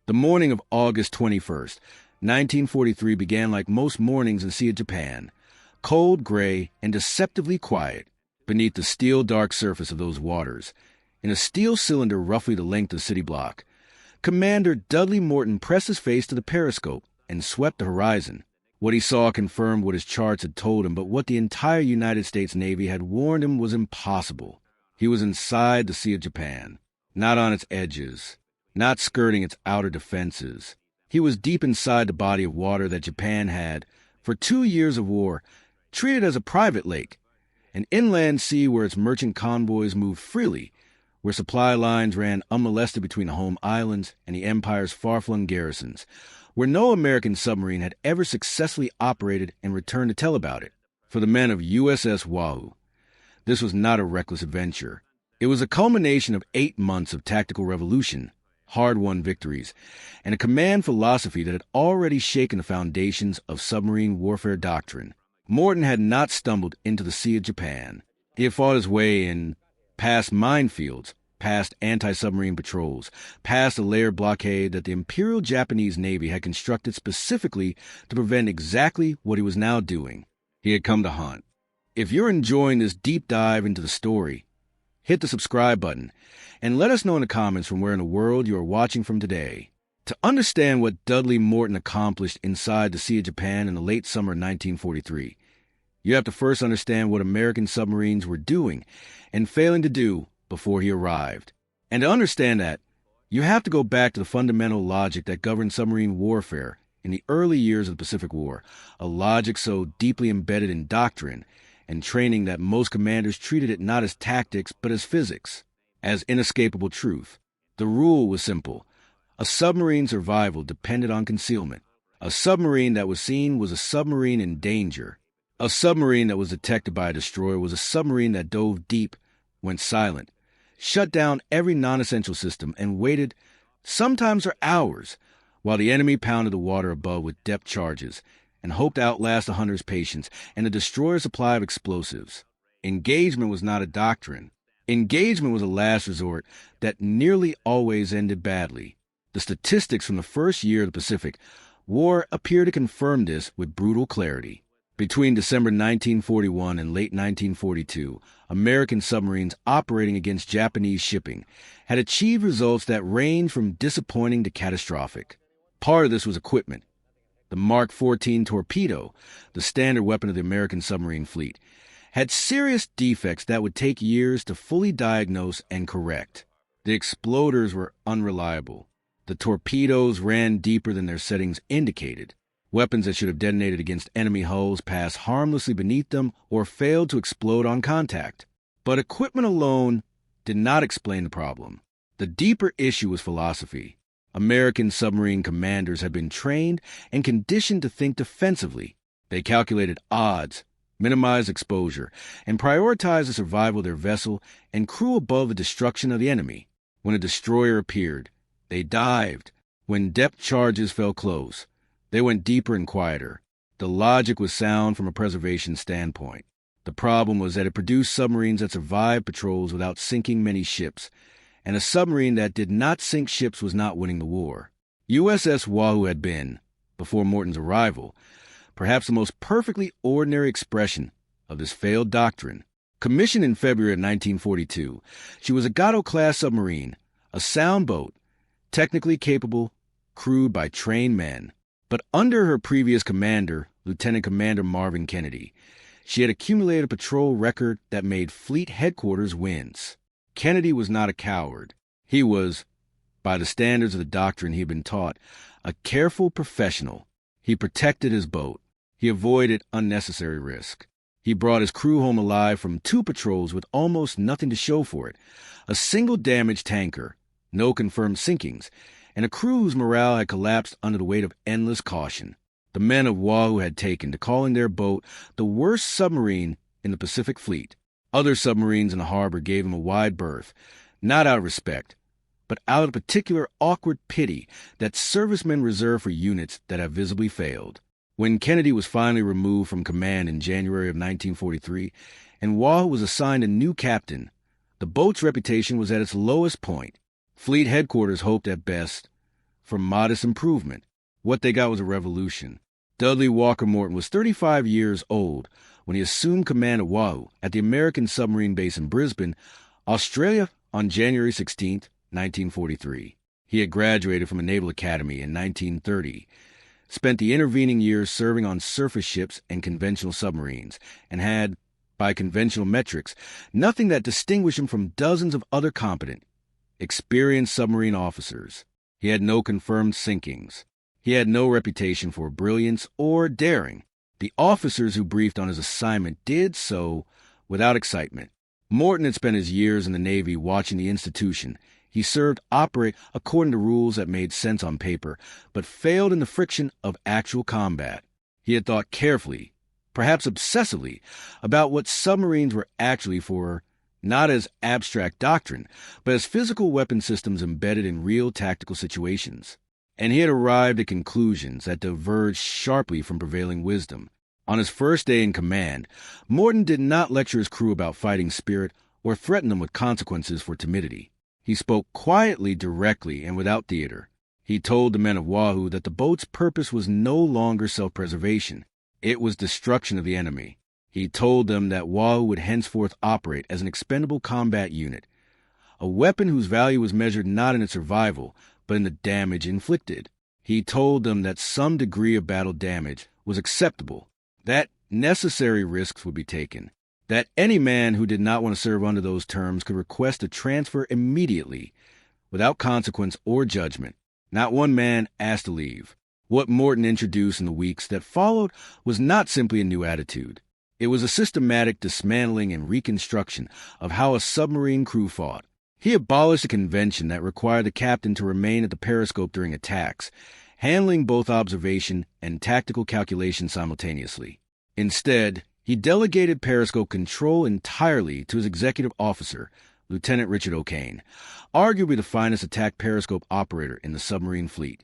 The morning of August 21st, 1943 began like most mornings in Sea of Japan, cold, gray, and deceptively quiet beneath the steel dark surface of those waters. In a steel cylinder roughly the length of the city block, Commander Dudley Morton pressed his face to the periscope and swept the horizon. What he saw confirmed what his charts had told him, but what the entire United States Navy had warned him was impossible. He was inside the Sea of Japan, not on its edges, not skirting its outer defenses. He was deep inside the body of water that Japan had, for 2 years of war, treated as a private lake, an inland sea where its merchant convoys moved freely, where supply lines ran unmolested between the home islands and the empire's far-flung garrisons, where no American submarine had ever successfully operated and returned to tell about it. For the men of USS Wahoo, this was not a reckless adventure. It was a culmination of 8 months of tactical revolution, hard-won victories, and a command philosophy that had already shaken the foundations of submarine warfare doctrine. Morton had not stumbled into the Sea of Japan. He had fought his way in, past minefields, past anti-submarine patrols, past a layered blockade that the Imperial Japanese Navy had constructed specifically to prevent exactly what he was now doing. He had come to hunt. If you're enjoying this deep dive into the story, hit the subscribe button and let us know in the comments from where in the world you are watching from today. To understand what Dudley Morton accomplished inside the Sea of Japan in the late summer of 1943, you have to first understand what American submarines were doing and failing to do before he arrived. And to understand that, you have to go back to the fundamental logic that governed submarine warfare in the early years of the Pacific War, a logic so deeply embedded in doctrine and training that most commanders treated it not as tactics but as physics, as inescapable truth. The rule was simple. A submarine survival depended on concealment. A submarine that was seen was a submarine in danger. A submarine that was detected by a destroyer was a submarine that dove deep, went silent, shut down every non-essential system, and waited, sometimes for hours, while the enemy pounded the water above with depth charges and hoped to outlast the hunter's patience and the destroyer's supply of explosives. Engagement was not a doctrine. Engagement was a last resort that nearly always ended badly. The statistics from the first year of the Pacific War appear to confirm this with brutal clarity. Between December 1941 and late 1942, American submarines operating against Japanese shipping had achieved results that ranged from disappointing to catastrophic. Part of this was equipment. The Mark 14 torpedo, the standard weapon of the American submarine fleet, had serious defects that would take years to fully diagnose and correct. The exploders were unreliable. The torpedoes ran deeper than their settings indicated. Weapons that should have detonated against enemy hulls passed harmlessly beneath them or failed to explode on contact. But equipment alone did not explain the problem. The deeper issue was philosophy. American submarine commanders had been trained and conditioned to think defensively. They calculated odds, minimized exposure, and prioritized the survival of their vessel and crew above the destruction of the enemy. When a destroyer appeared, they dived. When depth charges fell close, they went deeper and quieter. The logic was sound from a preservation standpoint. The problem was that it produced submarines that survived patrols without sinking many ships, and a submarine that did not sink ships was not winning the war. USS Wahoo had been, before Morton's arrival, perhaps the most perfectly ordinary expression of this failed doctrine. Commissioned in February of 1942, she was a Gato-class submarine, a sound boat, technically capable, crewed by trained men. But under her previous commander, Lieutenant Commander Marvin Kennedy, she had accumulated a patrol record that made fleet headquarters wince. Kennedy was not a coward. He was, by the standards of the doctrine he had been taught, a careful professional. He protected his boat. He avoided unnecessary risk. He brought his crew home alive from 2 patrols with almost nothing to show for it, a single damaged tanker, no confirmed sinkings, and a crew whose morale had collapsed under the weight of endless caution. The men of Wahoo had taken to calling their boat the worst submarine in the Pacific Fleet. Other submarines in the harbor gave him a wide berth, not out of respect, but out of particular awkward pity that servicemen reserve for units that have visibly failed. When Kennedy was finally removed from command in January of 1943, and Wahoo was assigned a new captain, the boat's reputation was at its lowest point. Fleet headquarters hoped at best for modest improvement. What they got was a revolution. Dudley Walker Morton was 35 years old when he assumed command of Wahoo at the American submarine base in Brisbane, Australia, on January 16, 1943. He had graduated from a naval academy in 1930, spent the intervening years serving on surface ships and conventional submarines, and had, by conventional metrics, nothing that distinguished him from dozens of other competent, experienced submarine officers. He had no confirmed sinkings. He had no reputation for brilliance or daring. The officers who briefed on his assignment did so without excitement. Morton had spent his years in the Navy watching the institution. He served operate according to rules that made sense on paper, but failed in the friction of actual combat. He had thought carefully, perhaps obsessively, about what submarines were actually for, not as abstract doctrine, but as physical weapon systems embedded in real tactical situations. And he had arrived at conclusions that diverged sharply from prevailing wisdom. On his first day in command, Morton did not lecture his crew about fighting spirit or threaten them with consequences for timidity. He spoke quietly, directly, and without theater. He told the men of Wahoo that the boat's purpose was no longer self-preservation. It was destruction of the enemy. He told them that Wahoo would henceforth operate as an expendable combat unit, a weapon whose value was measured not in its survival, but in the damage inflicted. He told them that some degree of battle damage was acceptable, that necessary risks would be taken, that any man who did not want to serve under those terms could request a transfer immediately, without consequence or judgment. Not one man asked to leave. What Morton introduced in the weeks that followed was not simply a new attitude. It was a systematic dismantling and reconstruction of how a submarine crew fought. He abolished a convention that required the captain to remain at the periscope during attacks, handling both observation and tactical calculation simultaneously. Instead, he delegated periscope control entirely to his executive officer, Lieutenant Richard O'Kane, arguably the finest attack periscope operator in the submarine fleet,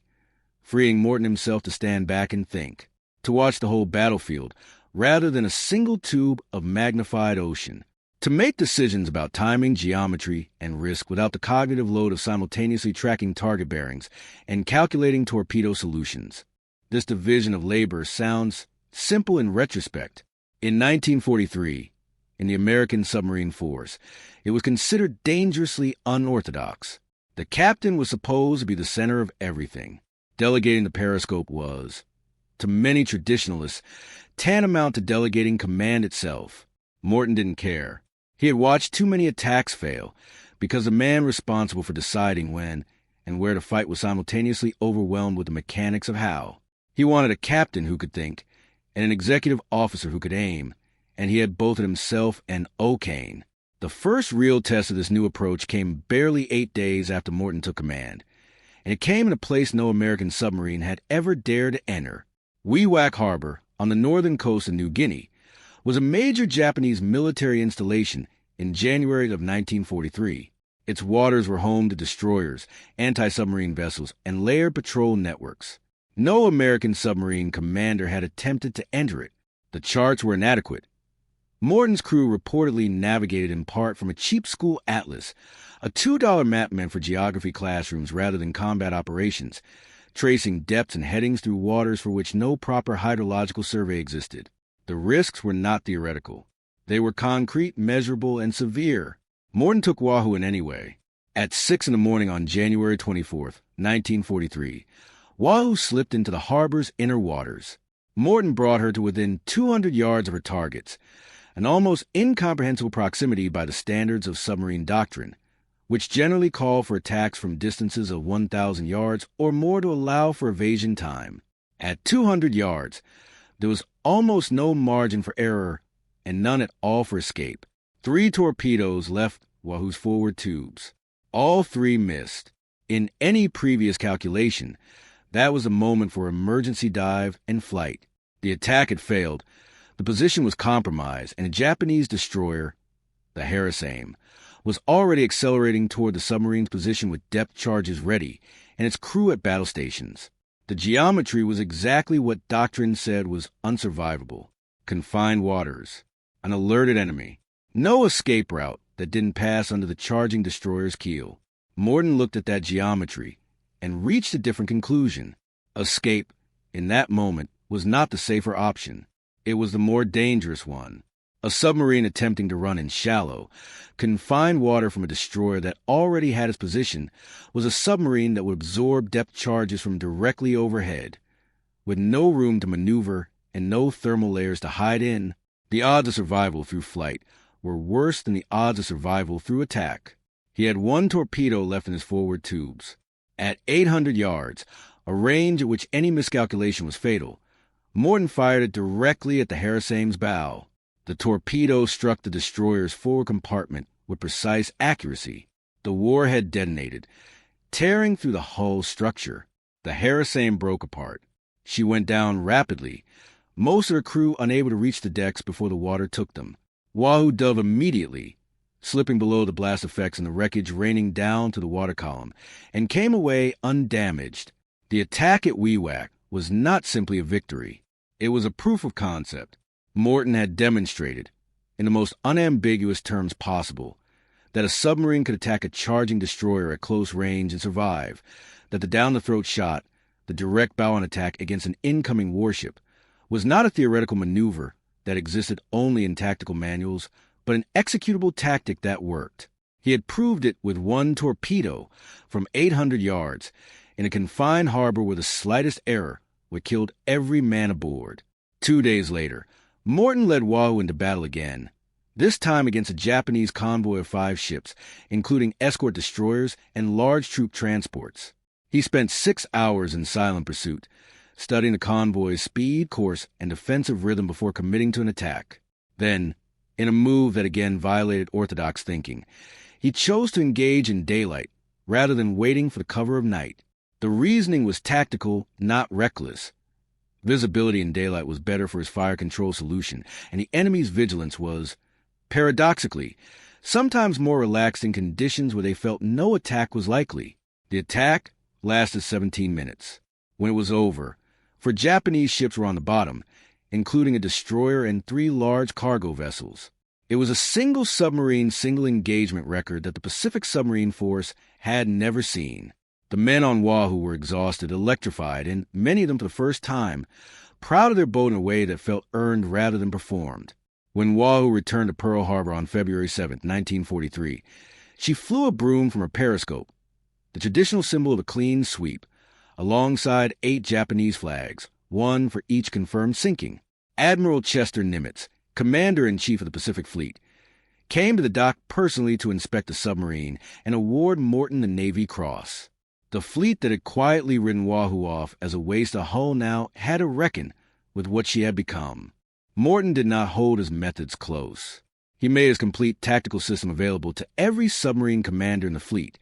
freeing Morton himself to stand back and think, to watch the whole battlefield rather than a single tube of magnified ocean, to make decisions about timing, geometry, and risk without the cognitive load of simultaneously tracking target bearings and calculating torpedo solutions. This division of labor sounds simple in retrospect. In 1943, in the American submarine force, it was considered dangerously unorthodox. The captain was supposed to be the center of everything. Delegating the periscope was, to many traditionalists, tantamount to delegating command itself. Morton didn't care. He had watched too many attacks fail because the man responsible for deciding when and where to fight was simultaneously overwhelmed with the mechanics of how. He wanted a captain who could think and an executive officer who could aim, and he had both himself and O'Kane. The first real test of this new approach came barely 8 days after Morton took command, and it came in a place no American submarine had ever dared to enter. Wewak Harbor, on the northern coast of New Guinea, was a major Japanese military installation in January of 1943. Its waters were home to destroyers, anti-submarine vessels, and layered patrol networks. No American submarine commander had attempted to enter it. The charts were inadequate. Morton's crew reportedly navigated in part from a cheap school atlas, a $2 map meant for geography classrooms rather than combat operations, tracing depths and headings through waters for which no proper hydrological survey existed. The risks were not theoretical. They were concrete, measurable, and severe. Morton took Wahoo in anyway. At 6 a.m. on January 24, 1943, Wahoo slipped into the harbor's inner waters. Morton brought her to within 200 yards of her targets, an almost incomprehensible proximity by the standards of submarine doctrine, which generally call for attacks from distances of 1,000 yards or more to allow for evasion time. At 200 yards, there was almost no margin for error and none at all for escape. 3 torpedoes left Wahoo's forward tubes. All 3 missed. In any previous calculation, that was a moment for emergency dive and flight. The attack had failed. The position was compromised, and a Japanese destroyer, the Harrisame, was already accelerating toward the submarine's position with depth charges ready and its crew at battle stations. The geometry was exactly what doctrine said was unsurvivable. Confined waters, an alerted enemy, no escape route that didn't pass under the charging destroyer's keel. Morton looked at that geometry and reached a different conclusion. Escape, in that moment, was not the safer option. It was the more dangerous one. A submarine attempting to run in shallow, confined water from a destroyer that already had its position was a submarine that would absorb depth charges from directly overhead. With no room to maneuver and no thermal layers to hide in, the odds of survival through flight were worse than the odds of survival through attack. He had one torpedo left in his forward tubes. At 800 yards, a range at which any miscalculation was fatal, Morton fired it directly at the Harasame's bow. The torpedo struck the destroyer's forward compartment with precise accuracy. The warhead detonated, tearing through the hull structure. The Harasame broke apart. She went down rapidly, most of her crew unable to reach the decks before the water took them. Wahoo dove immediately, slipping below the blast effects and the wreckage raining down to the water column, and came away undamaged. The attack at Wewak was not simply a victory. It was a proof of concept. Morton had demonstrated, in the most unambiguous terms possible, that a submarine could attack a charging destroyer at close range and survive, that the down-the-throat shot, the direct bow-on attack against an incoming warship, was not a theoretical maneuver that existed only in tactical manuals, but an executable tactic that worked. He had proved it with one torpedo from 800 yards in a confined harbor where the slightest error would kill every man aboard. 2 days later, Morton led Wahoo into battle again, this time against a Japanese convoy of 5 ships, including escort destroyers and large troop transports. He spent 6 hours in silent pursuit, studying the convoy's speed, course, and defensive rhythm before committing to an attack. Then, in a move that again violated orthodox thinking, he chose to engage in daylight rather than waiting for the cover of night. The reasoning was tactical, not reckless. Visibility in daylight was better for his fire control solution, and the enemy's vigilance was, paradoxically, sometimes more relaxed in conditions where they felt no attack was likely. The attack lasted 17 minutes. When it was over, 4 Japanese ships were on the bottom, including a destroyer and 3 large cargo vessels. It was a single submarine, single engagement record that the Pacific Submarine Force had never seen. The men on Wahoo were exhausted, electrified, and many of them for the first time, proud of their boat in a way that felt earned rather than performed. When Wahoo returned to Pearl Harbor on February 7, 1943, she flew a broom from her periscope, the traditional symbol of a clean sweep, alongside 8 Japanese flags, 1 for each confirmed sinking. Admiral Chester Nimitz, Commander-in-Chief of the Pacific Fleet, came to the dock personally to inspect the submarine and award Morton the Navy Cross. The fleet that had quietly ridden Wahoo off as a waste of hull now had to reckon with what she had become. Morton did not hold his methods close. He made his complete tactical system available to every submarine commander in the fleet,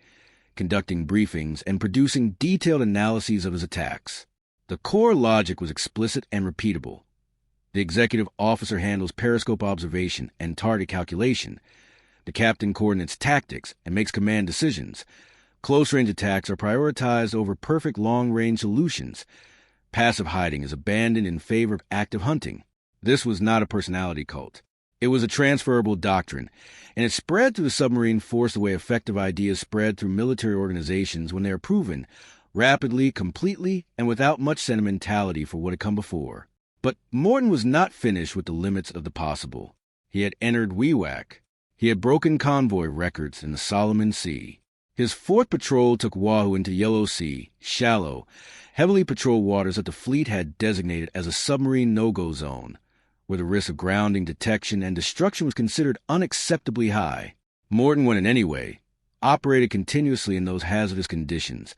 conducting briefings and producing detailed analyses of his attacks. The core logic was explicit and repeatable. The executive officer handles periscope observation and target calculation. The captain coordinates tactics and makes command decisions. Close-range attacks are prioritized over perfect long-range solutions. Passive hiding is abandoned in favor of active hunting. This was not a personality cult. It was a transferable doctrine, and it spread through the submarine force the way effective ideas spread through military organizations when they are proven, rapidly, completely, and without much sentimentality for what had come before. But Morton was not finished with the limits of the possible. He had entered Wewak. He had broken convoy records in the Solomon Sea. His 4th patrol took Wahoo into Yellow Sea, shallow, heavily patrolled waters that the fleet had designated as a submarine no-go zone, where the risk of grounding, detection, and destruction was considered unacceptably high. Morton went in anyway, operated continuously in those hazardous conditions,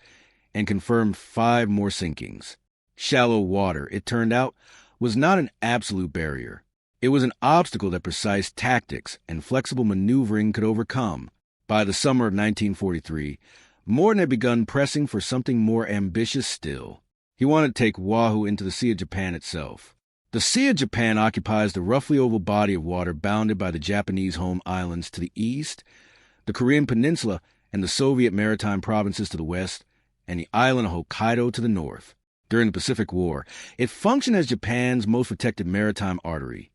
and confirmed 5 more sinkings. Shallow water, it turned out, was not an absolute barrier. It was an obstacle that precise tactics and flexible maneuvering could overcome. By the summer of 1943, Morton had begun pressing for something more ambitious still. He wanted to take Wahoo into the Sea of Japan itself. The Sea of Japan occupies the roughly oval body of water bounded by the Japanese home islands to the east, the Korean peninsula and the Soviet maritime provinces to the west, and the island of Hokkaido to the north. During the Pacific War, it functioned as Japan's most protected maritime artery,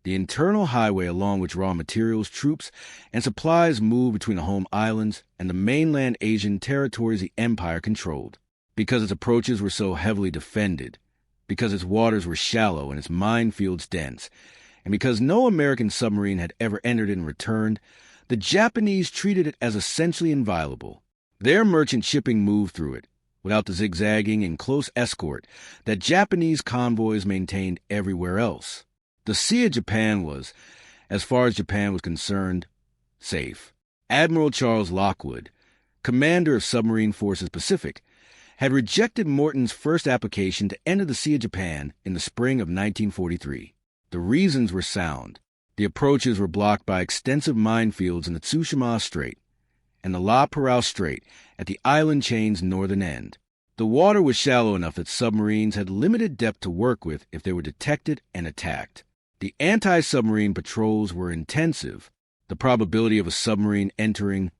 the internal highway along which raw materials, troops, and supplies moved between the home islands and the mainland Asian territories the empire controlled. because its approaches were so heavily defended, because its waters were shallow and its minefields dense, and because no American submarine had ever entered it and returned, the Japanese treated it as essentially inviolable. Their merchant shipping moved through it, without the zigzagging and close escort that Japanese convoys maintained everywhere else. The Sea of Japan was, as far as Japan was concerned, safe. Admiral Charles Lockwood, commander of Submarine Forces Pacific, had rejected Morton's first application to enter the Sea of Japan in the spring of 1943. The reasons were sound. The approaches were blocked by extensive minefields in the Tsushima Strait and the La Parao Strait at the island chain's northern end. The water was shallow enough that submarines had limited depth to work with if they were detected and attacked. The anti-submarine patrols were intensive. The probability of a submarine entering,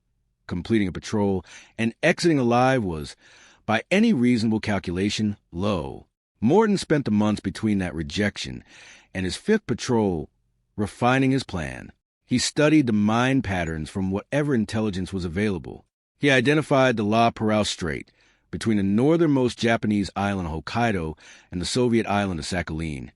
completing a patrol, and exiting alive was, by any reasonable calculation, low. Morton spent the months between that rejection and his fifth patrol refining his plan. He studied the mine patterns from whatever intelligence was available. He identified the La Parao Strait between the northernmost Japanese island of Hokkaido and the Soviet island of Sakhalin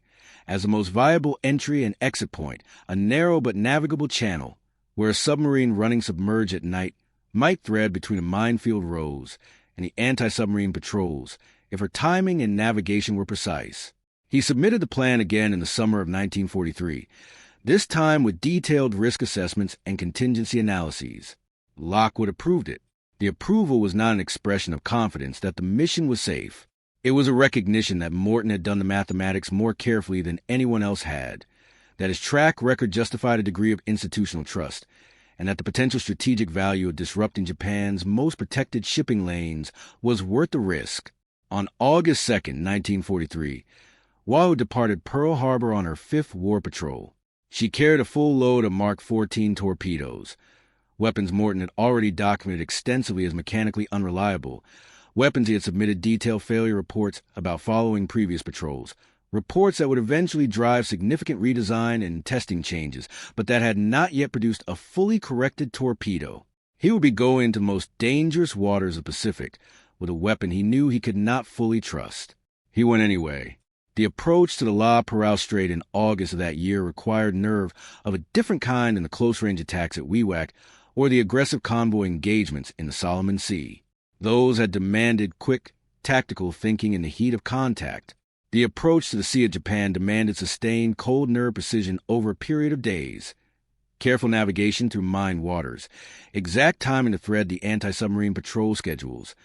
as the most viable entry and exit point, a narrow but navigable channel where a submarine running submerged at night might thread between the minefield rows and the anti-submarine patrols if her timing and navigation were precise. He submitted the plan again in the summer of 1943, this time with detailed risk assessments and contingency analyses. Lockwood approved it. The approval was not an expression of confidence that the mission was safe. It was a recognition that Morton had done the mathematics more carefully than anyone else had, that his track record justified a degree of institutional trust, and that the potential strategic value of disrupting Japan's most protected shipping lanes was worth the risk. On August 2, 1943, Wahoo departed Pearl Harbor on her fifth war patrol. She carried a full load of Mark 14 torpedoes, weapons Morton had already documented extensively as mechanically unreliable, weapons he had submitted detailed failure reports about following previous patrols, reports that would eventually drive significant redesign and testing changes, but that had not yet produced a fully corrected torpedo. He would be going into the most dangerous waters of the Pacific with a weapon he knew he could not fully trust. He went anyway. The approach to the La Parao Strait in August of that year required nerve of a different kind than the close-range attacks at Wewak or the aggressive convoy engagements in the Solomon Sea. Those had demanded quick, tactical thinking in the heat of contact. The approach to the Sea of Japan demanded sustained, cold nerve precision over a period of days. Careful navigation through mined waters, exact timing to thread the anti-submarine patrol schedules,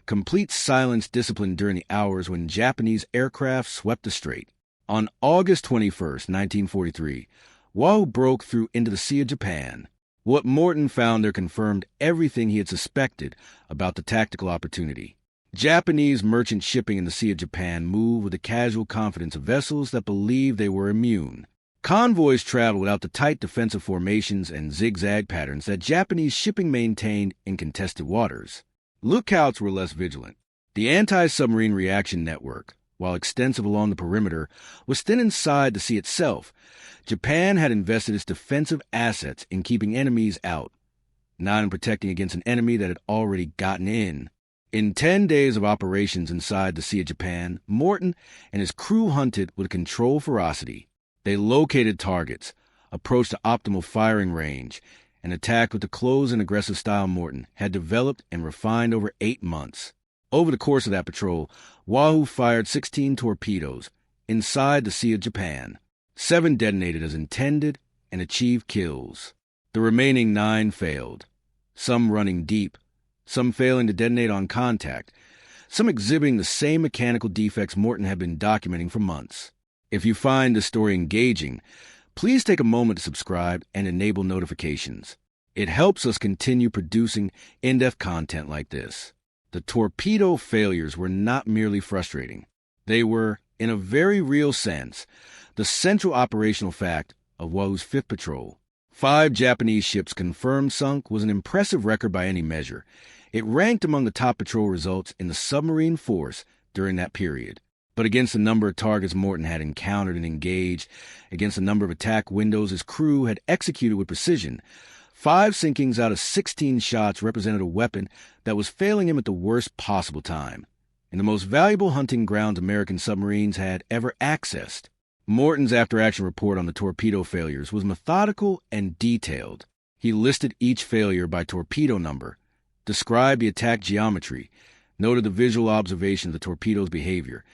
complete silence discipline during the hours when Japanese aircraft swept the strait. On August 21, 1943, Wahoo broke through into the Sea of Japan. What Morton found there confirmed everything he had suspected about the tactical opportunity. Japanese merchant shipping in the Sea of Japan moved with the casual confidence of vessels that believed they were immune. Convoys traveled without the tight defensive formations and zigzag patterns that Japanese shipping maintained in contested waters. Lookouts were less vigilant. The anti-submarine reaction network, while extensive along the perimeter, was thin inside the sea itself. Japan had invested its defensive assets in keeping enemies out, not in protecting against an enemy that had already gotten in. In 10 days of operations inside the Sea of Japan, Morton and his crew hunted with controlled ferocity. They located targets, approached the optimal firing range, and attacked with the close and aggressive style Morton had developed and refined over 8 months. Over the course of that patrol, Wahoo fired 16 torpedoes inside the Sea of Japan. 7 detonated as intended and achieved kills. The remaining 9 failed, some running deep, some failing to detonate on contact, some exhibiting the same mechanical defects Morton had been documenting for months. If you find this story engaging, please take a moment to subscribe and enable notifications. It helps us continue producing in-depth content like this. The torpedo failures were not merely frustrating. They were, in a very real sense, the central operational fact of Wahoo's fifth patrol. 5 Japanese ships confirmed sunk was an impressive record by any measure. It ranked among the top patrol results in the submarine force during that period. But against the number of targets Morton had encountered and engaged, against the number of attack windows his crew had executed with precision, 5 sinkings out of 16 shots represented a weapon that was failing him at the worst possible time. and the most valuable hunting grounds American submarines had ever accessed. Morton's after-action report on the torpedo failures was methodical and detailed. He listed each failure by torpedo number, described the attack geometry, noted the visual observation of the torpedo's behavior,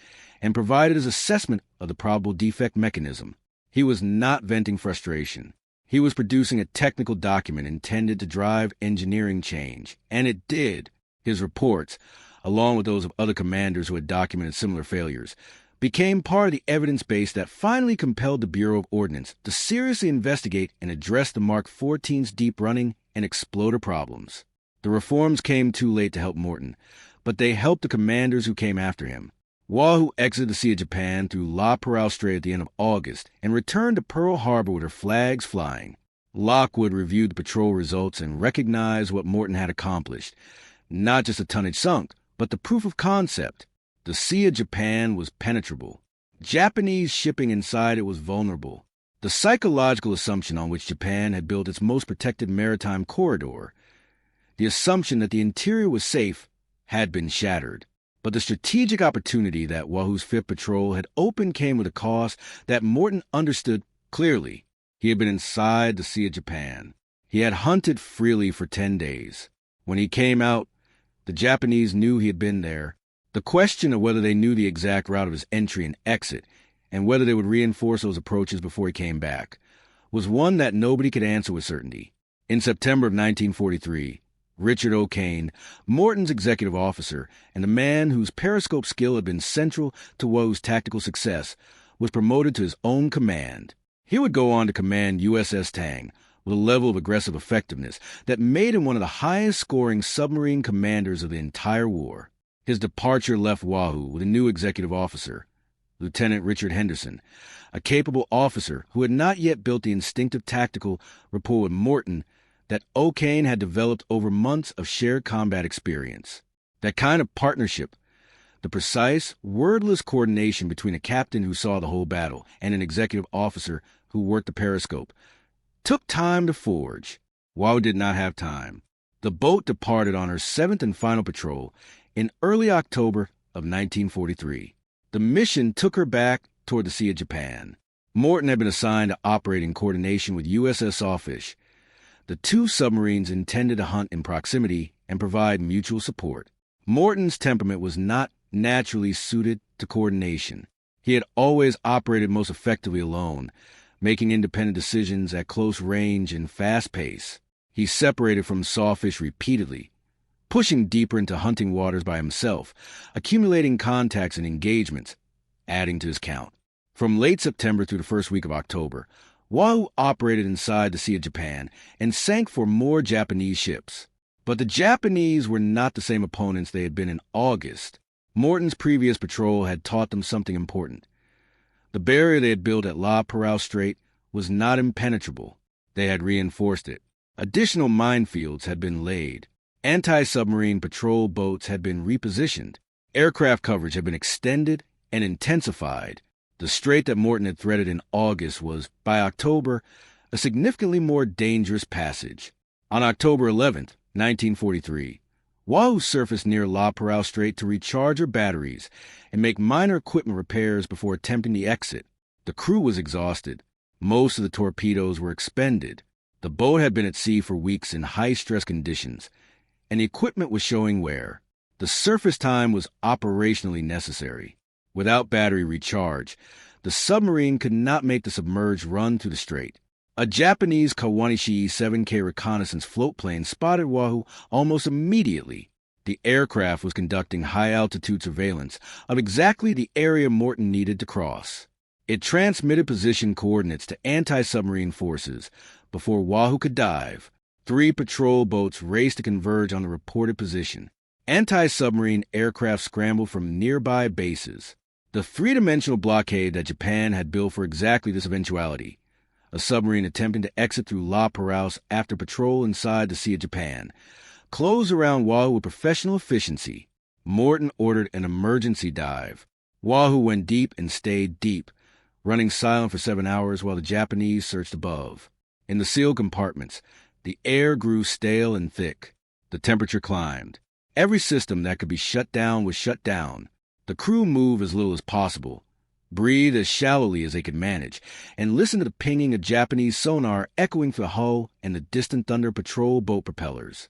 and provided his assessment of the probable defect mechanism. He was not venting frustration. He was producing a technical document intended to drive engineering change, and it did. His reports, along with those of other commanders who had documented similar failures, became part of the evidence base that finally compelled the Bureau of Ordnance to seriously investigate and address the Mark 14's deep running and exploder problems. The reforms came too late to help Morton, but they helped the commanders who came after him. Wahoo exited the Sea of Japan through La Perouse Strait at the end of August and returned to Pearl Harbor with her flags flying. Lockwood reviewed the patrol results and recognized what Morton had accomplished. Not just the tonnage sunk, but the proof of concept. The Sea of Japan was penetrable. Japanese shipping inside it was vulnerable. The psychological assumption on which Japan had built its most protected maritime corridor, the assumption that the interior was safe, had been shattered. But the strategic opportunity that Wahoo's 5th Patrol had opened came with a cost that Morton understood clearly. He had been inside the Sea of Japan. He had hunted freely for 10 days. When he came out, the Japanese knew he had been there. The question of whether they knew the exact route of his entry and exit, and whether they would reinforce those approaches before he came back, was one that nobody could answer with certainty. In September of 1943, Richard O'Kane, Morton's executive officer, and the man whose periscope skill had been central to Wahoo's tactical success, was promoted to his own command. He would go on to command USS Tang, with a level of aggressive effectiveness that made him one of the highest-scoring submarine commanders of the entire war. His departure left Wahoo with a new executive officer, Lieutenant Richard Henderson, a capable officer who had not yet built the instinctive tactical rapport with Morton that O'Kane had developed over months of shared combat experience. That kind of partnership, the precise, wordless coordination between a captain who saw the whole battle and an executive officer who worked the periscope, took time to forge. Wahoo did not have time. The boat departed on her 7th and final patrol in early October of 1943. The mission took her back toward the Sea of Japan. Morton had been assigned to operate in coordination with USS Sawfish. The two submarines intended to hunt in proximity and provide mutual support. Morton's temperament was not naturally suited to coordination. He had always operated most effectively alone, making independent decisions at close range and fast pace. He separated from Sawfish repeatedly, pushing deeper into hunting waters by himself, accumulating contacts and engagements, adding to his count. From late September through the first week of October, Wahoo operated inside the Sea of Japan and sank for more Japanese ships. But the Japanese were not the same opponents they had been in August. Morton's previous patrol had taught them something important. The barrier they had built at La Perouse Strait was not impenetrable. They had reinforced it. Additional minefields had been laid. Anti-submarine patrol boats had been repositioned. Aircraft coverage had been extended and intensified. The strait that Morton had threaded in August was, by October, a significantly more dangerous passage. On October 11th, 1943, Wahoo surfaced near La Perouse Strait to recharge her batteries and make minor equipment repairs before attempting the exit. The crew was exhausted. Most of the torpedoes were expended. The boat had been at sea for weeks in high-stress conditions, and the equipment was showing wear. The surface time was operationally necessary. Without battery recharge, the submarine could not make the submerged run through the strait. A Japanese Kawanishi 7K reconnaissance floatplane spotted Wahoo almost immediately. The aircraft was conducting high-altitude surveillance of exactly the area Morton needed to cross. It transmitted position coordinates to anti-submarine forces before Wahoo could dive. 3 patrol boats raced to converge on the reported position. Anti-submarine aircraft scrambled from nearby bases. The three-dimensional blockade that Japan had built for exactly this eventuality, a submarine attempting to exit through La Perouse after patrol inside the Sea of Japan, closed around Wahoo with professional efficiency. Morton ordered an emergency dive. Wahoo went deep and stayed deep, running silent for 7 hours while the Japanese searched above. In the sealed compartments, the air grew stale and thick. The temperature climbed. Every system that could be shut down was shut down. The crew moved as little as possible, breathed as shallowly as they could manage, and listened to the pinging of Japanese sonar echoing through the hull and the distant thunder of patrol boat propellers.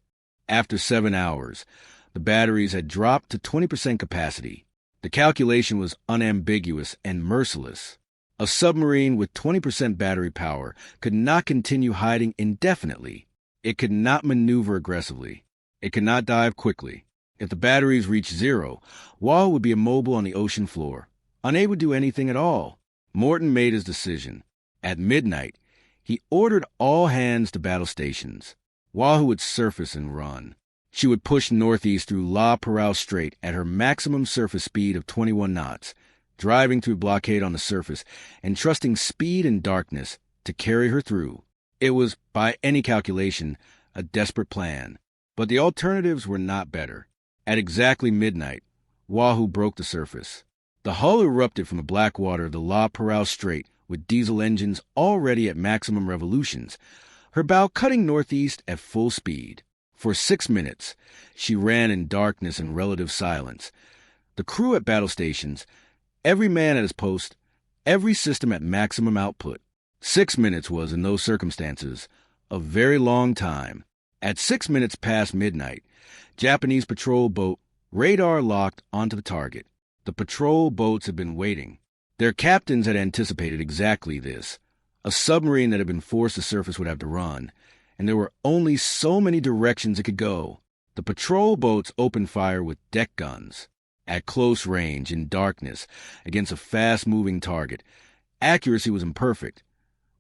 After 7 hours, the batteries had dropped to 20% capacity. The calculation was unambiguous and merciless. A submarine with 20% battery power could not continue hiding indefinitely. It could not maneuver aggressively. It could not dive quickly. If the batteries reached zero, Wall would be immobile on the ocean floor, unable to do anything at all. Morton made his decision. At midnight, he ordered all hands to battle stations. Wahoo would surface and run. She would push northeast through La Perouse Strait at her maximum surface speed of 21 knots, driving through blockade on the surface and trusting speed and darkness to carry her through. It was, by any calculation, a desperate plan. But the alternatives were not better. At exactly midnight, Wahoo broke the surface. The hull erupted from the black water of the La Perouse Strait with diesel engines already at maximum revolutions, her bow cutting northeast at full speed. For 6 minutes, she ran in darkness and relative silence. The crew at battle stations, every man at his post, every system at maximum output. 6 minutes was, in those circumstances, a very long time. At 6 minutes past midnight, Japanese patrol boat radar locked onto the target. The patrol boats had been waiting. Their captains had anticipated exactly this. A submarine that had been forced to surface would have to run, and there were only so many directions it could go. The patrol boats opened fire with deck guns. At close range, in darkness, against a fast-moving target, accuracy was imperfect,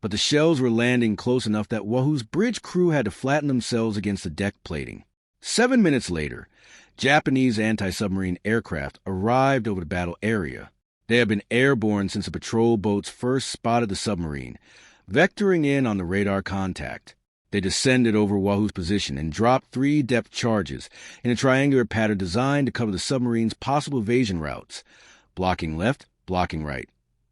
but the shells were landing close enough that Wahoo's bridge crew had to flatten themselves against the deck plating. 7 minutes later, Japanese anti-submarine aircraft arrived over the battle area. They had been airborne since the patrol boats first spotted the submarine, vectoring in on the radar contact. They descended over Wahoo's position and dropped 3 depth charges in a triangular pattern designed to cover the submarine's possible evasion routes, blocking left, blocking right,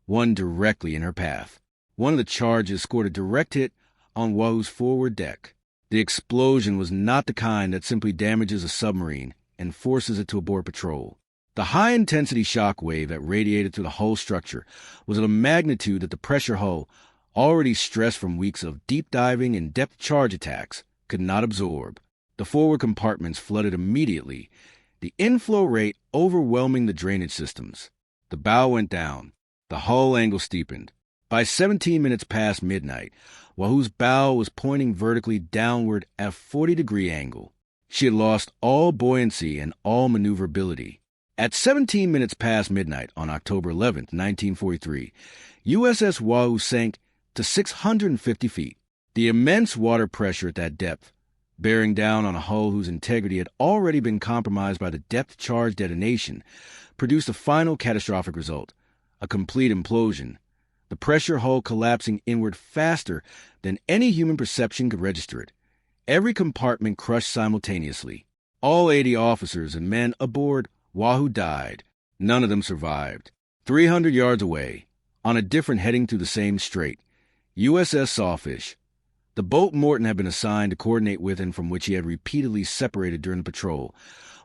one directly in her path. One of the charges scored a direct hit on Wahoo's forward deck. The explosion was not the kind that simply damages a submarine and forces it to abort patrol. The high-intensity shock wave that radiated through the hull structure was of a magnitude that the pressure hull, already stressed from weeks of deep diving and depth charge attacks, could not absorb. The forward compartments flooded immediately, the inflow rate overwhelming the drainage systems. The bow went down. The hull angle steepened. By 17 minutes past midnight, Wahoo's bow was pointing vertically downward at a 40-degree angle. She had lost all buoyancy and all maneuverability. At 17 minutes past midnight on October 11, 1943, USS Wahoo sank to 650 feet. The immense water pressure at that depth, bearing down on a hull whose integrity had already been compromised by the depth charge detonation, produced a final catastrophic result, a complete implosion. The pressure hull collapsing inward faster than any human perception could register it. Every compartment crushed simultaneously. All 80 officers and men aboard Wahoo died. None of them survived. 300 yards away, on a different heading through the same strait, USS Sawfish. The boat Morton had been assigned to coordinate with and from which he had repeatedly separated during the patrol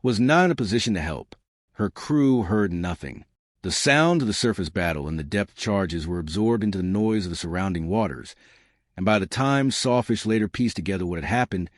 was not in a position to help. Her crew heard nothing. The sound of the surface battle and the depth charges were absorbed into the noise of the surrounding waters, and by the time Sawfish later pieced together what had happened,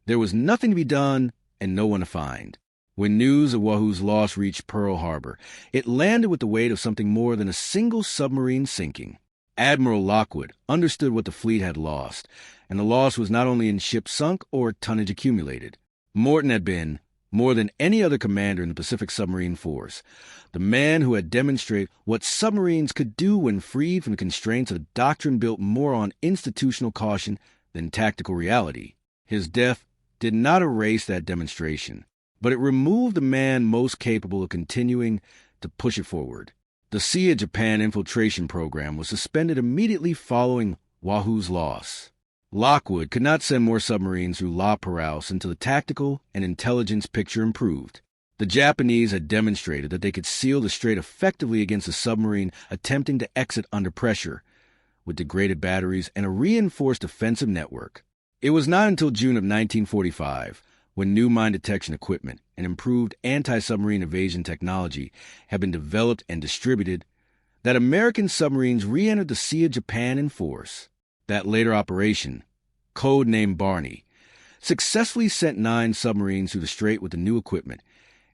there was nothing to be done and no one to find. When news of Wahoo's loss reached Pearl Harbor, it landed with the weight of something more than a single submarine sinking. Admiral Lockwood understood what the fleet had lost, and the loss was not only in ships sunk or tonnage accumulated. Morton had been, more than any other commander in the Pacific Submarine Force, the man who had demonstrated what submarines could do when freed from the constraints of a doctrine built more on institutional caution than tactical reality. His death did not erase that demonstration, but it removed the man most capable of continuing to push it forward. The Sea of Japan infiltration program was suspended immediately following Wahoo's loss. Lockwood could not send more submarines through La Perouse until the tactical and intelligence picture improved. The Japanese had demonstrated that they could seal the strait effectively against a submarine attempting to exit under pressure, with degraded batteries and a reinforced defensive network. It was not until June of 1945, when new mine detection equipment and improved anti-submarine evasion technology had been developed and distributed, that American submarines re-entered the Sea of Japan in force. That later operation, code-named Barney, successfully sent 9 submarines through the strait with the new equipment,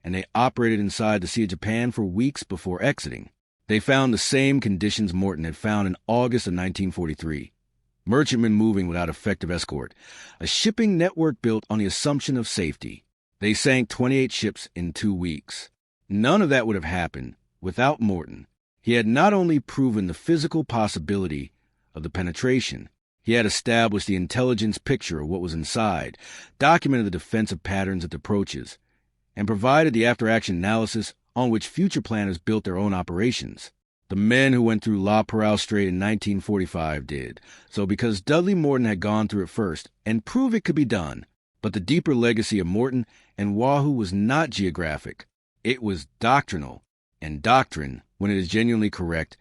and they operated inside the Sea of Japan for weeks before exiting. They found the same conditions Morton had found in August of 1943. Merchantmen moving without effective escort, a shipping network built on the assumption of safety. They sank 28 ships in 2 weeks. None of that would have happened without Morton. He had not only proven the physical possibility of the penetration, he had established the intelligence picture of what was inside, documented the defensive patterns at the approaches, and provided the after-action analysis on which future planners built their own operations. The men who went through La Parral Strait in 1945 did, so because Dudley Morton had gone through it first and proved it could be done. But the deeper legacy of Morton and Wahoo was not geographic. It was doctrinal, and doctrine, when it is genuinely correct,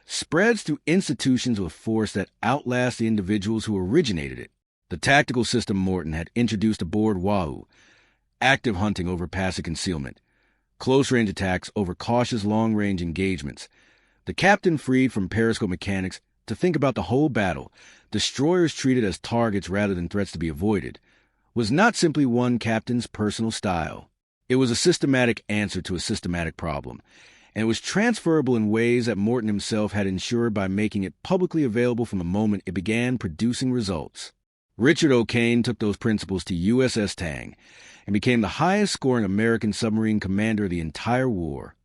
spreads through institutions with force that outlasts the individuals who originated it. The tactical system Morton had introduced aboard Wahoo, active hunting over passive concealment, close-range attacks over cautious long-range engagements, the captain freed from periscope mechanics to think about the whole battle, destroyers treated as targets rather than threats to be avoided, was not simply one captain's personal style. It was a systematic answer to a systematic problem, and it was transferable in ways that Morton himself had ensured by making it publicly available from the moment it began producing results. Richard O'Kane took those principles to USS Tang and became the highest-scoring American submarine commander of the entire war,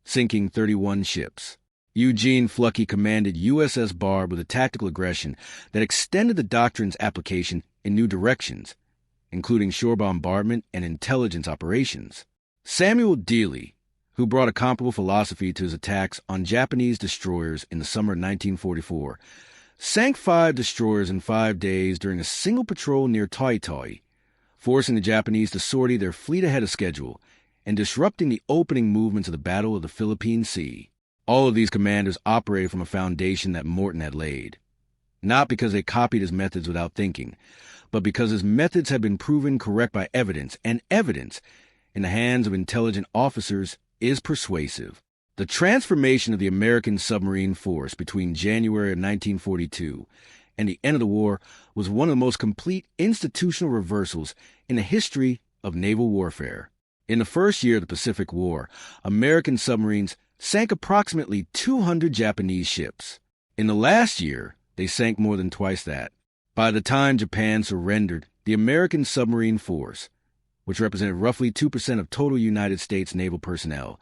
sinking 31 ships. Eugene Fluckey commanded USS Barb with a tactical aggression that extended the doctrine's application in new directions, including shore bombardment and intelligence operations. Samuel Dealey, who brought a comparable philosophy to his attacks on Japanese destroyers in the summer of 1944, sank 5 destroyers in 5 days during a single patrol near Taitoi, forcing the Japanese to sortie their fleet ahead of schedule and disrupting the opening movements of the Battle of the Philippine Sea. All of these commanders operated from a foundation that Morton had laid, not because they copied his methods without thinking, but because his methods had been proven correct by evidence, and evidence, in the hands of intelligent officers, is persuasive. The transformation of the American submarine force between January of 1942 and the end of the war was one of the most complete institutional reversals in the history of naval warfare. In the first year of the Pacific War, American submarines sank approximately 200 Japanese ships. In the last year, they sank more than twice that. By the time Japan surrendered, the American submarine force, which represented roughly 2% of total United States naval personnel,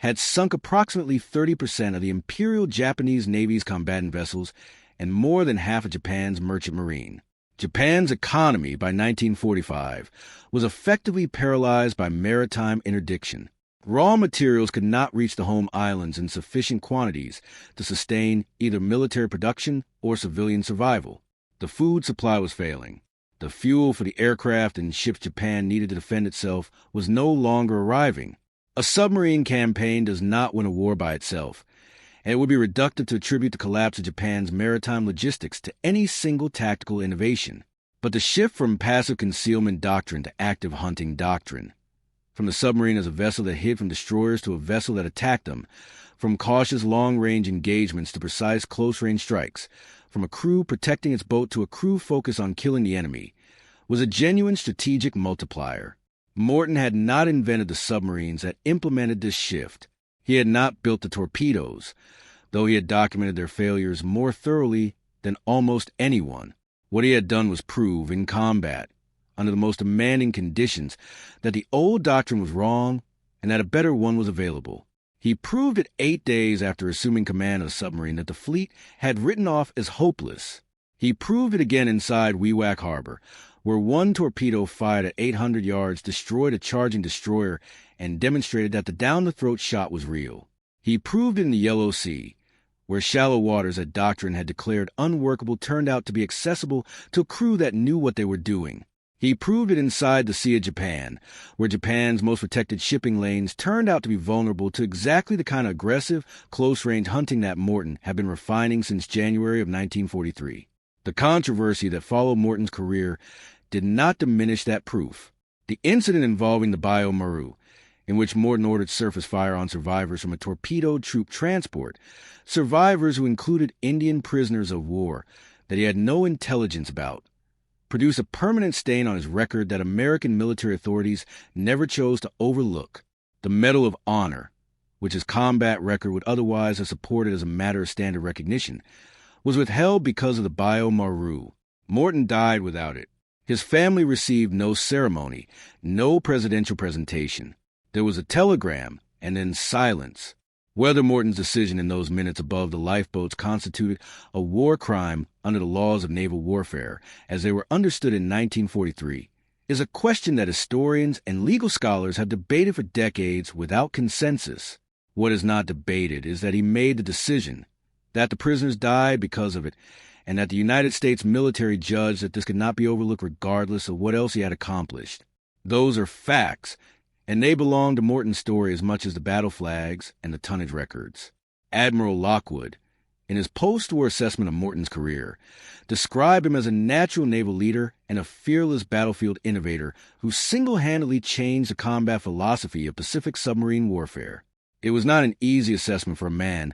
had sunk approximately 30% of the Imperial Japanese Navy's combatant vessels and more than half of Japan's merchant marine. Japan's economy by 1945 was effectively paralyzed by maritime interdiction. Raw materials could not reach the home islands in sufficient quantities to sustain either military production or civilian survival. The food supply was failing. The fuel for the aircraft and ships Japan needed to defend itself was no longer arriving. A submarine campaign does not win a war by itself, and it would be reductive to attribute the collapse of Japan's maritime logistics to any single tactical innovation. But the shift from passive concealment doctrine to active hunting doctrine, from the submarine as a vessel that hid from destroyers to a vessel that attacked them, from cautious long-range engagements to precise close-range strikes, from a crew protecting its boat to a crew focused on killing the enemy, was a genuine strategic multiplier. Morton had not invented the submarines that implemented this shift. He had not built the torpedoes, though he had documented their failures more thoroughly than almost anyone. What he had done was prove, in combat, under the most demanding conditions, that the old doctrine was wrong and that a better one was available. He proved it 8 days after assuming command of the submarine that the fleet had written off as hopeless. He proved it again inside Wewak Harbor, where one torpedo fired at 800 yards destroyed a charging destroyer and demonstrated that the down-the-throat shot was real. He proved it in the Yellow Sea, where shallow waters that doctrine had declared unworkable turned out to be accessible to a crew that knew what they were doing. He proved it inside the Sea of Japan, where Japan's most protected shipping lanes turned out to be vulnerable to exactly the kind of aggressive, close-range hunting that Morton had been refining since January of 1943. The controversy that followed Morton's career did not diminish that proof. The incident involving the Bayou Maru, in which Morton ordered surface fire on survivors from a torpedoed troop transport, survivors who included Indian prisoners of war that he had no intelligence about, produced a permanent stain on his record that American military authorities never chose to overlook. The Medal of Honor, which his combat record would otherwise have supported as a matter of standard recognition, was withheld because of the Bayou Maru. Morton died without it. His family received no ceremony, no presidential presentation. There was a telegram, and then silence. Whether Morton's decision in those minutes above the lifeboats constituted a war crime under the laws of naval warfare, as they were understood in 1943, is a question that historians and legal scholars have debated for decades without consensus. What is not debated is that he made the decision, that the prisoners died because of it, and that the United States military judged that this could not be overlooked regardless of what else he had accomplished. Those are facts, and they belong to Morton's story as much as the battle flags and the tonnage records. Admiral Lockwood, in his post-war assessment of Morton's career, described him as a natural naval leader and a fearless battlefield innovator who single-handedly changed the combat philosophy of Pacific submarine warfare. It was not an easy assessment for a man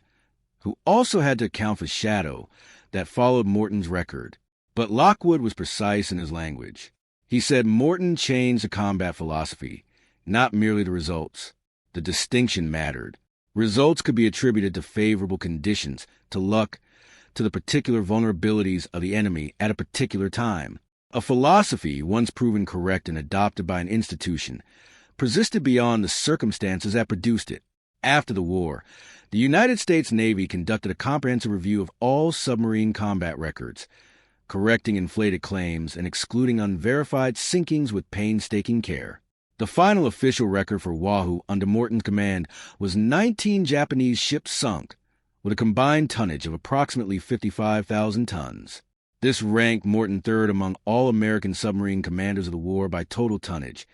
who also had to account for shadow that followed Morton's record. But Lockwood was precise in his language. He said Morton changed the combat philosophy, not merely the results. The distinction mattered. Results could be attributed to favorable conditions, to luck, to the particular vulnerabilities of the enemy at a particular time. A philosophy, once proven correct and adopted by an institution, persisted beyond the circumstances that produced it. After the war, the United States Navy conducted a comprehensive review of all submarine combat records, correcting inflated claims and excluding unverified sinkings with painstaking care. The final official record for Oahu under Morton's command was 19 Japanese ships sunk, with a combined tonnage of approximately 55,000 tons. This ranked Morton third among all American submarine commanders of the war by total tonnage,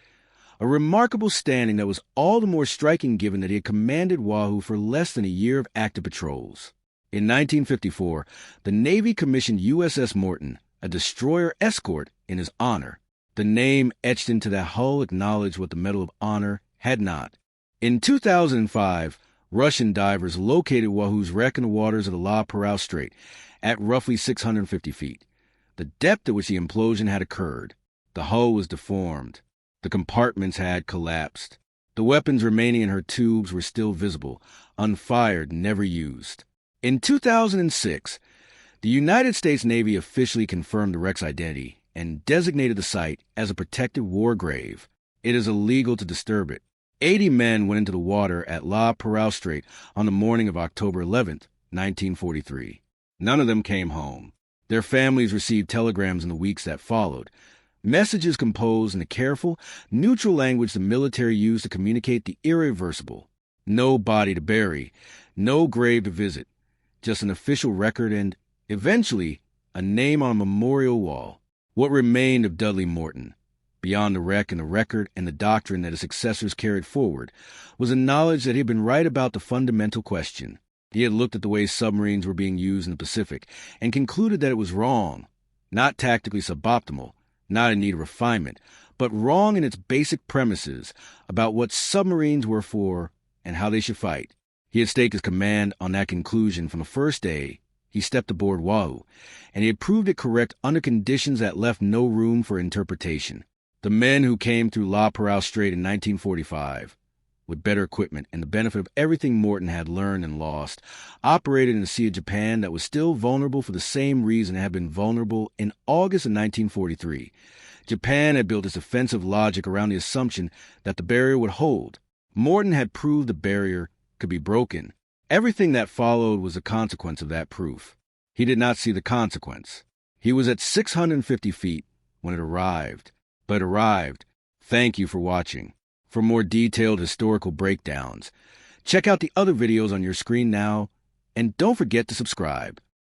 a remarkable standing that was all the more striking given that he had commanded Oahu for less than a year of active patrols. In 1954, the Navy commissioned USS Morton, a destroyer escort, in his honor. The name etched into that hull acknowledged what the Medal of Honor had not. In 2005, Russian divers located Oahu's wreck in the waters of the La Parao Strait at roughly 650 feet, the depth at which the implosion had occurred. The hull was deformed. The compartments had collapsed. The weapons remaining in her tubes were still visible, unfired, never used. In 2006, the United States Navy officially confirmed the wreck's identity and designated the site as a protected war grave. It is illegal to disturb it. 80 men went into the water at La Parao Strait on the morning of October 11, 1943. None of them came home. Their families received telegrams in the weeks that followed, messages composed in the careful, neutral language the military used to communicate the irreversible. No body to bury, no grave to visit, just an official record and, eventually, a name on a memorial wall. What remained of Dudley Morton, beyond the wreck and the record and the doctrine that his successors carried forward, was a knowledge that he had been right about the fundamental question. He had looked at the way submarines were being used in the Pacific and concluded that it was wrong, not tactically suboptimal, not in need of refinement, but wrong in its basic premises about what submarines were for and how they should fight. He had staked his command on that conclusion from the first day he stepped aboard Oahu, and he had proved it correct under conditions that left no room for interpretation. The men who came through La Parao Strait in 1945, with better equipment and the benefit of everything Morton had learned and lost, operated in the Sea of Japan that was still vulnerable for the same reason it had been vulnerable in August of 1943. Japan had built its defensive logic around the assumption that the barrier would hold. Morton had proved the barrier could be broken. Everything that followed was a consequence of that proof. He did not see the consequence. He was at 650 feet when it arrived. But arrived. Thank you for watching. For more detailed historical breakdowns, check out the other videos on your screen now, and don't forget to subscribe.